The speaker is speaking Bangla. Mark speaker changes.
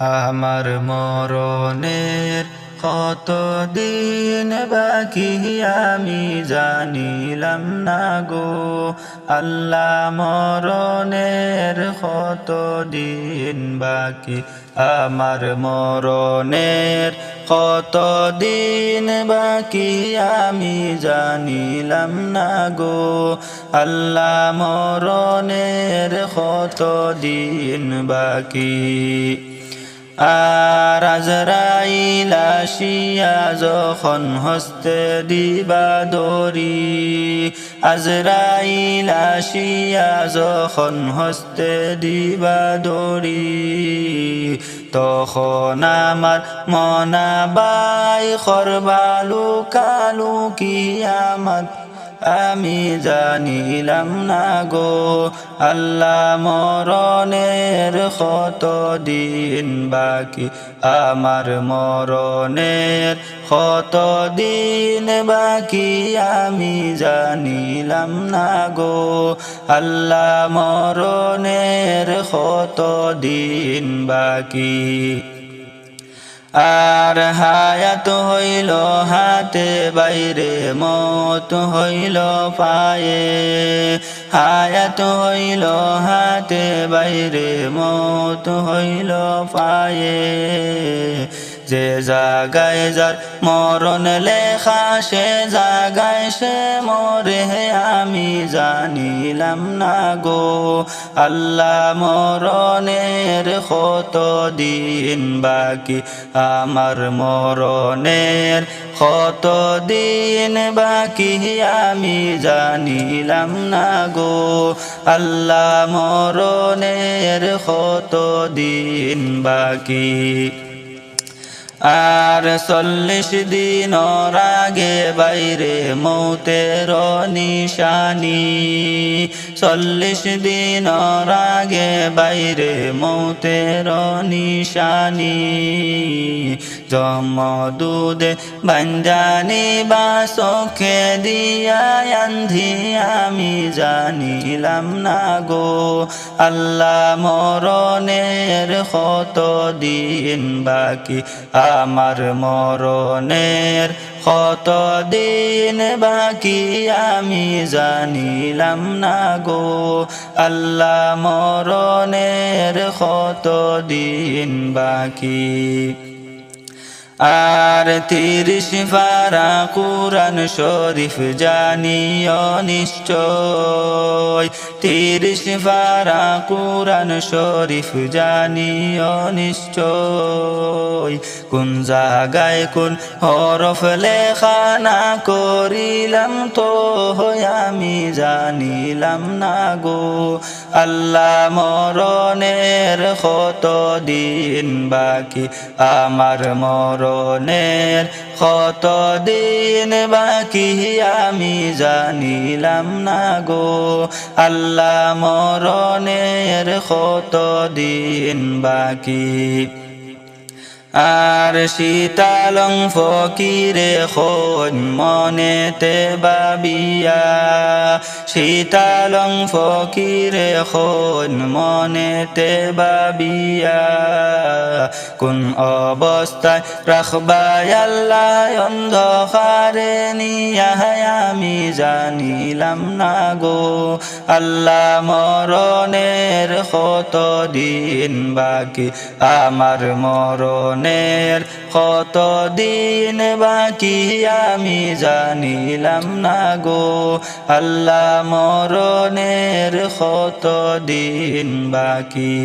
Speaker 1: আমার মরণের কত দিন বাকি আমি জানিলাম না গো আল্লাহ মরণের কত দিন বাকি আমার মরণের কত দিন বাকি আমি জানিলাম না গো আল্লাহ মরণের কত দিন বাকি আর আজরাইল আসিয়া যখন হস্তে দিবা দরি আজরাইল আসিয়া যখন হস্তে দিবা দরি তখন আমার মনাবাই করবালু কালু কিয়ামত আমি জানিলাম না গো আল্লাহ মরণের কত দিন বাকি আমার মরণের কত দিন বাকি আমি জানিলাম না গো আল্লাহ মরণের কত দিন বাকি আর হায়াত হইল হাতে বাইরে মত হইল পায়ে হায়াত হইল হাতে বাইরে মত হইল পায়ে যে জাগায় যার মরণ লেখা সে জাগায় সে মরে আমি জানিলাম না গো আল্লাহ মরণের কত দিন বাকি আমার মরণের কত দিন বাকি আমি জানিলাম না গো আল্লাহ মরণের কত দিন বাকি আর 40 দিনের আগে বাইরে মৌতের নিশানি 40 দিনের আগে বাইরে মৌতের নিশানি জমদুদে বাঞ্জানি বা চোখে দিয়া আন্ধি আমি জানিলাম না গো আল্লাহ মরণের কত দিন বাকি আমার মরণের কত দিন বাকি আমি জানিলাম না গো আল্লাহ মরণের কত দিন বাকি আর 30 পারা কুরআন শরীফ জানিও নিশ্চয় 30 পারা কুরআন শরীফ জানিও নিশ্চয় কোন জায়গায় কোন হরফ লেখা না করিলাম তো আমি জানিলাম না গো আল্লাহ মরণের কত দিন বাকি আমার মরণের কত দিন বাকি আমি জানিলাম না গো আল্লাহ মরণের কত দিন বাকি আর শীতালং ফকিরে খোঁজ মনেতে বাবিয়া শীতালং ফকিরে খোঁজ মনেতে বাবিয়া কোন অবস্থায় রাখবায় আল্লাহ অন্ধকারে নিয়া আমি জানিলাম না গো আল্লাহ মরণের কত দিন বাকি আমার মরণের কত দিন বাকি আমি জানিলাম না গো আল্লাহ মরণের কত দিন বাকি